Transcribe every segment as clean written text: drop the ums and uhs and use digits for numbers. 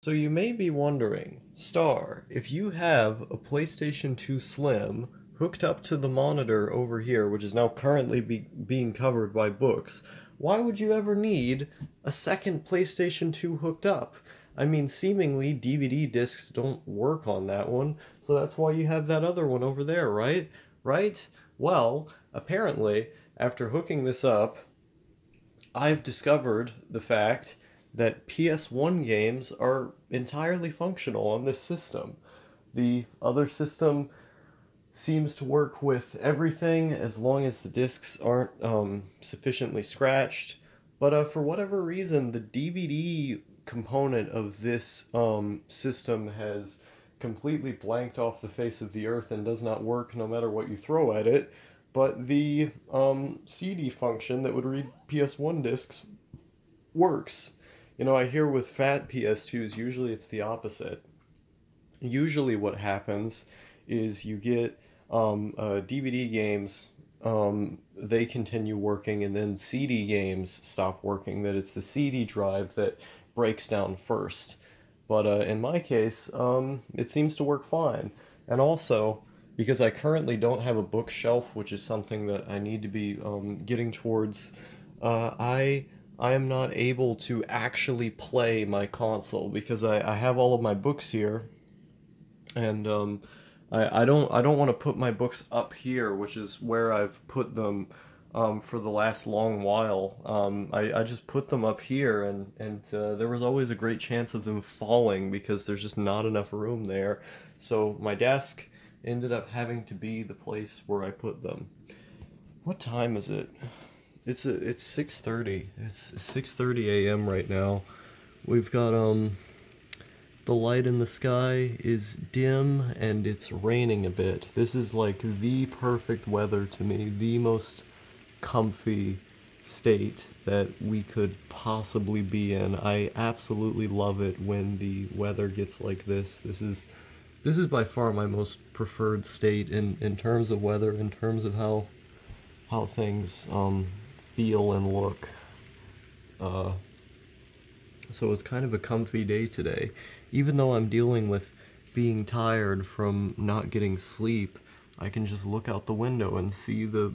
So you may be wondering, Star, if you have a PlayStation 2 Slim hooked up to the monitor over here, which is now currently being covered by books, why would you ever need a second PlayStation 2 hooked up? I mean, seemingly DVD discs don't work on that one, so that's why you have that other one over there, right? Right? Well, apparently, after hooking this up, I've discovered the fact that PS1 games are entirely functional on this system. The other system seems to work with everything as long as the discs aren't sufficiently scratched. But for whatever reason, the DVD component of this system has completely blanked off the face of the earth and does not work no matter what you throw at it. But the CD function that would read PS1 discs works. You know, I hear with fat PS2s, usually it's the opposite. Usually, what happens is you get DVD games, they continue working, and then CD games stop working. That it's the CD drive that breaks down first. But in my case, it seems to work fine. And also, because I currently don't have a bookshelf, which is something that I need to be getting towards, I am not able to actually play my console because I have all of my books here, and I don't want to put my books up here, which is where I've put them for the last long while. I just put them up here, and there was always a great chance of them falling because there's just not enough room there. So my desk ended up having to be the place where I put them. What time is it? It's 6:30. It's 6:30 a.m. right now. We've got the light in the sky is dim and it's raining a bit. This is like the perfect weather to me, the most comfy state that we could possibly be in. I absolutely love it when the weather gets like this. This is by far my most preferred state in terms of weather, in terms of how things feel and look. Uh, so it's kind of a comfy day today. Even though I'm dealing with being tired from not getting sleep, I can just look out the window and see the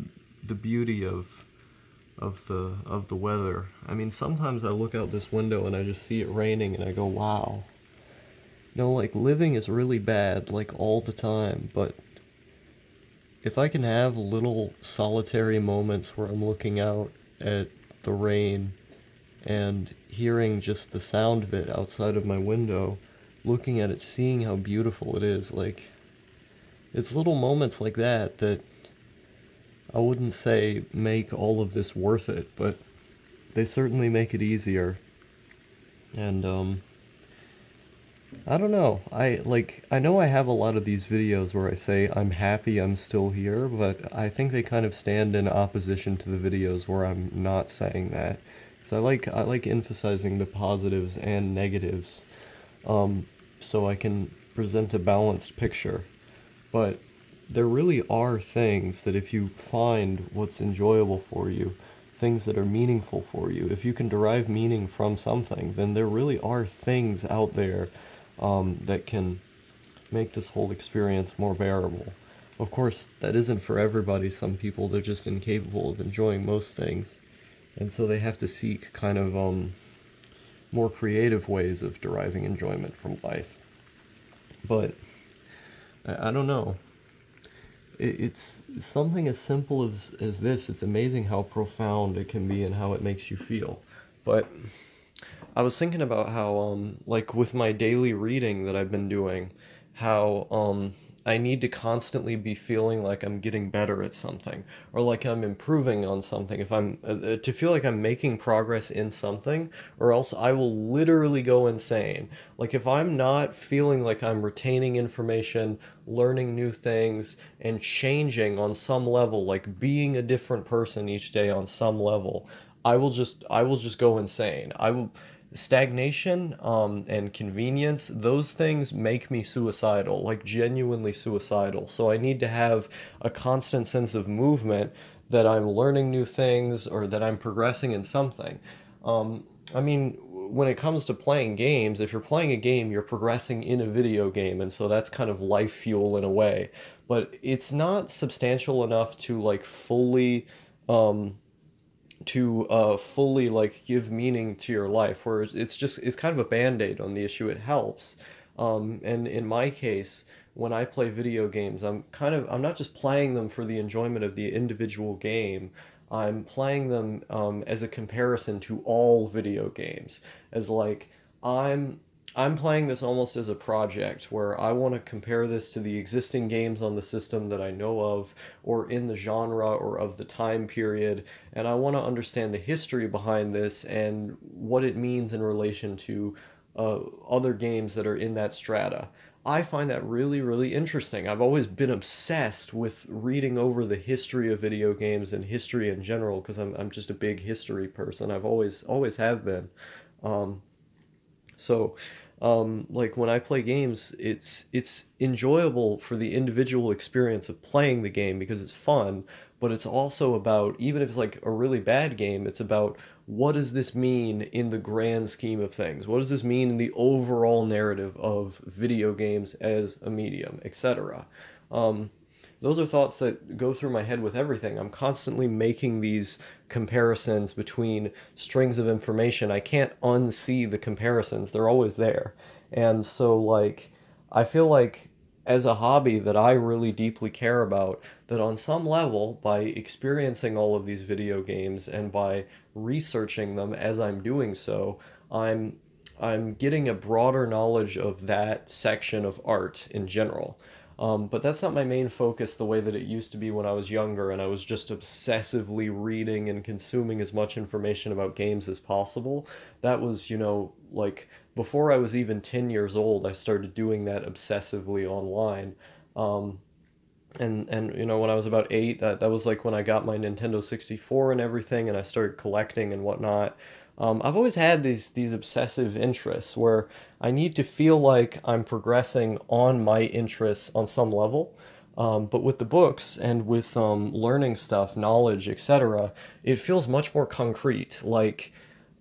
beauty of the weather. I mean, sometimes I look out this window and I just see it raining and I go, wow. You know, like living is really bad, like all the time, but if I can have little solitary moments where I'm looking out at the rain and hearing just the sound of it outside of my window, looking at it, seeing how beautiful it is, like, it's little moments like that that I wouldn't say make all of this worth it, but they certainly make it easier. And, I don't know. I know I have a lot of these videos where I say I'm happy I'm still here, but I think they kind of stand in opposition to the videos where I'm not saying that. Because I like emphasizing the positives and negatives, so I can present a balanced picture. But there really are things that if you find what's enjoyable for you, things that are meaningful for you, if you can derive meaning from something, then there really are things out there that can make this whole experience more bearable. Of course, that isn't for everybody. Some people, they're just incapable of enjoying most things, and so they have to seek kind of more creative ways of deriving enjoyment from life. But I don't know. It's something as simple as this. It's amazing how profound it can be and how it makes you feel. But I was thinking about how, like with my daily reading that I've been doing, how, I need to constantly be feeling like I'm getting better at something, or like I'm improving on something. If I'm, to feel like I'm making progress in something, or else I will literally go insane. Like if I'm not feeling like I'm retaining information, learning new things, and changing on some level, like being a different person each day on some level, I will just go insane. I will stagnation and convenience, those things make me suicidal, like genuinely suicidal. So I need to have a constant sense of movement, that I'm learning new things or that I'm progressing in something. I mean, when it comes to playing games, if you're playing a game, you're progressing in a video game, and so that's kind of life fuel in a way. But it's not substantial enough to like um, fully like give meaning to your life, where it's kind of a band-aid on the issue. It helps. And in my case, when I play video games, I'm not just playing them for the enjoyment of the individual game. I'm playing them as a comparison to all video games, as like I'm I'm playing this almost as a project where I want to compare this to the existing games on the system that I know of, or in the genre, or of the time period, and I want to understand the history behind this and what it means in relation to other games that are in that strata. I find that really, really interesting. I've always been obsessed with reading over the history of video games and history in general because I'm just a big history person. I've always have been. Um, so, like when I play games, it's enjoyable for the individual experience of playing the game because it's fun, but it's also about, even if it's like a really bad game, it's about what does this mean in the grand scheme of things? What does this mean in the overall narrative of video games as a medium, etc. Um, those are thoughts that go through my head with everything. I'm constantly making these comparisons between strings of information. I can't unsee the comparisons. They're always there. And so like I feel like as a hobby that I really deeply care about, that on some level, by experiencing all of these video games and by researching them as I'm doing so, I'm I'm getting a broader knowledge of that section of art in general. But that's not my main focus the way that it used to be when I was younger and I was just obsessively reading and consuming as much information about games as possible. That was, like before I was even 10 years old, I started doing that obsessively online. Um, and when I was about 8, that was like when I got my Nintendo 64 and everything, and I started collecting and whatnot. I've always had these obsessive interests where I need to feel like I'm progressing on my interests on some level. But with the books and with learning stuff, knowledge, etc., it feels much more concrete. Like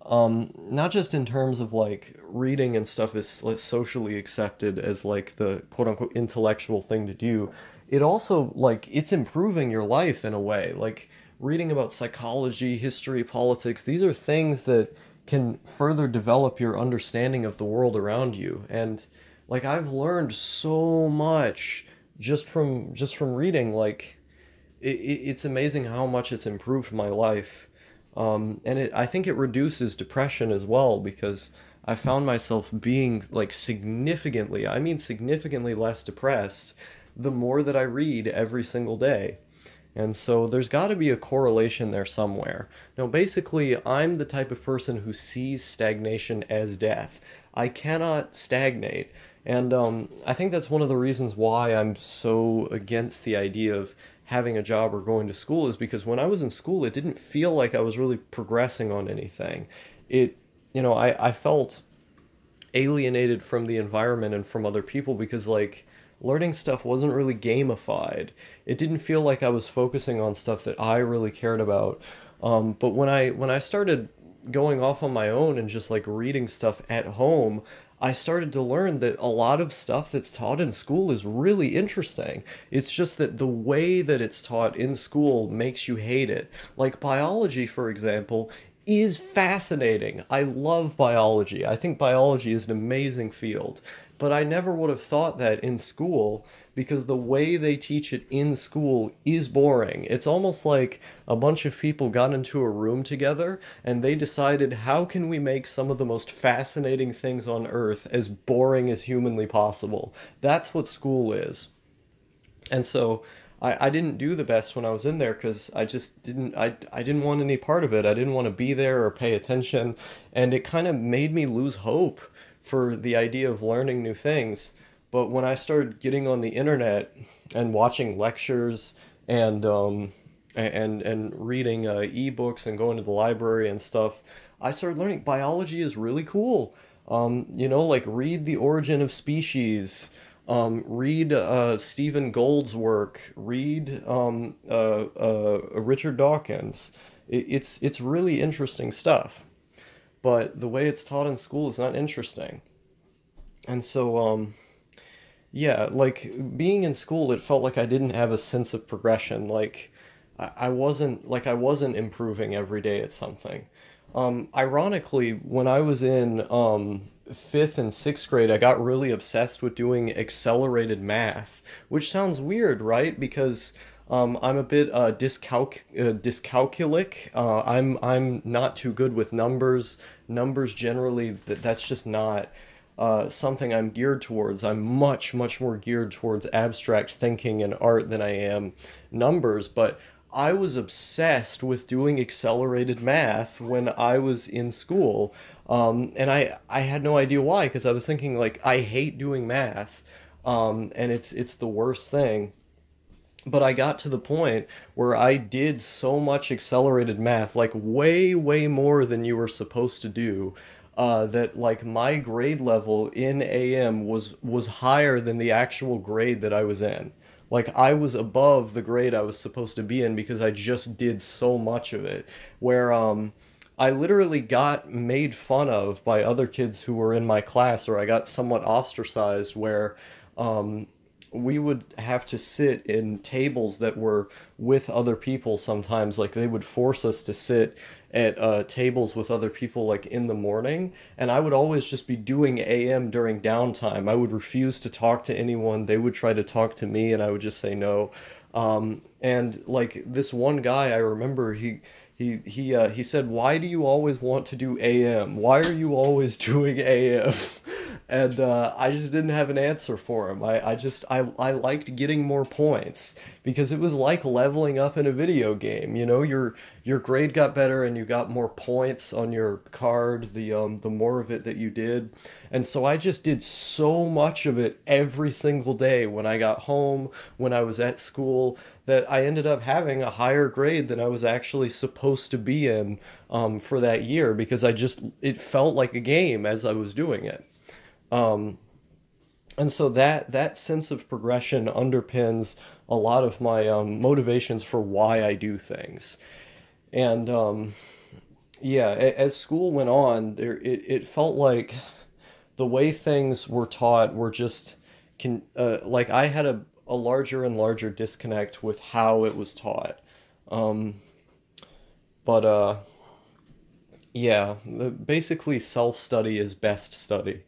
not just in terms of like reading and stuff is like socially accepted as like the quote unquote intellectual thing to do. It also like it's improving your life in a way. Like reading about psychology, history, politics, these are things that can further develop your understanding of the world around you. And like I've learned so much just from reading. Like it's amazing how much it's improved my life. And I think it reduces depression as well because I found myself being like significantly, I mean significantly less depressed the more that I read every single day. And so there's got to be a correlation there somewhere. Now, basically, I'm the type of person who sees stagnation as death. I cannot stagnate. And I think that's one of the reasons why I'm so against the idea of having a job or going to school, is because when I was in school, it didn't feel like I was really progressing on anything. It, I felt alienated from the environment and from other people because like learning stuff wasn't really gamified. It didn't feel like I was focusing on stuff that I really cared about. But when I started going off on my own and just like reading stuff at home, I started to learn that a lot of stuff that's taught in school is really interesting. It's just that the way that it's taught in school makes you hate it. Like biology, for example, is fascinating. I love biology. I think biology is an amazing field. But I never would have thought that in school because the way they teach it in school is boring. It's almost like a bunch of people got into a room together and they decided, how can we make some of the most fascinating things on earth as boring as humanly possible? That's what school is. And so I didn't do the best when I was in there because I just I didn't want any part of it. I didn't want to be there or pay attention, and it kind of made me lose hope for the idea of learning new things. But when I started getting on the internet and watching lectures and and reading ebooks and going to the library and stuff, I started learning biology is really cool. Like read The Origin of Species, read Stephen Gould's work, read Richard Dawkins. It's really interesting stuff. but the way it's taught in school is not interesting. And so, yeah, like being in school, it felt like I didn't have a sense of progression. Like I wasn't improving every day at something. Ironically, when I was in fifth and sixth grade, I got really obsessed with doing accelerated math, which sounds weird, right? Because I'm a bit dyscalculic. I'm not too good with numbers. Numbers generally, that's just not something I'm geared towards. I'm much more geared towards abstract thinking and art than I am numbers. But I was obsessed with doing accelerated math when I was in school. And I had no idea why, because I was thinking, like, I hate doing math. And it's the worst thing. But I got to the point where I did so much accelerated math, like way more than you were supposed to do, that like my grade level in AM was higher than the actual grade that I was in. Like I was above the grade I was supposed to be in because I just did so much of it. Where I literally got made fun of by other kids who were in my class, or I got somewhat ostracized where um, we would have to sit in tables that were with other people sometimes. Like they would force us to sit at tables with other people like in the morning, and I would always just be doing AM during downtime. I would refuse to talk to anyone. They would try to talk to me and I would just say no. And like this one guy, I remember he said, "Why do you always want to do AM? Why are you always doing AM?" And I just didn't have an answer for him. I liked getting more points because it was like leveling up in a video game. You know, your grade got better and you got more points on your card, the more of it that you did. And so I just did so much of it every single day when I got home, when I was at school, that I ended up having a higher grade than I was actually supposed to be in for that year, because it felt like a game as I was doing it. Um, and so that sense of progression underpins a lot of my motivations for why I do things. And yeah, as school went on, it felt like the way things were taught were just like I had a larger and larger disconnect with how it was taught. Um, but yeah, basically self-study is best study.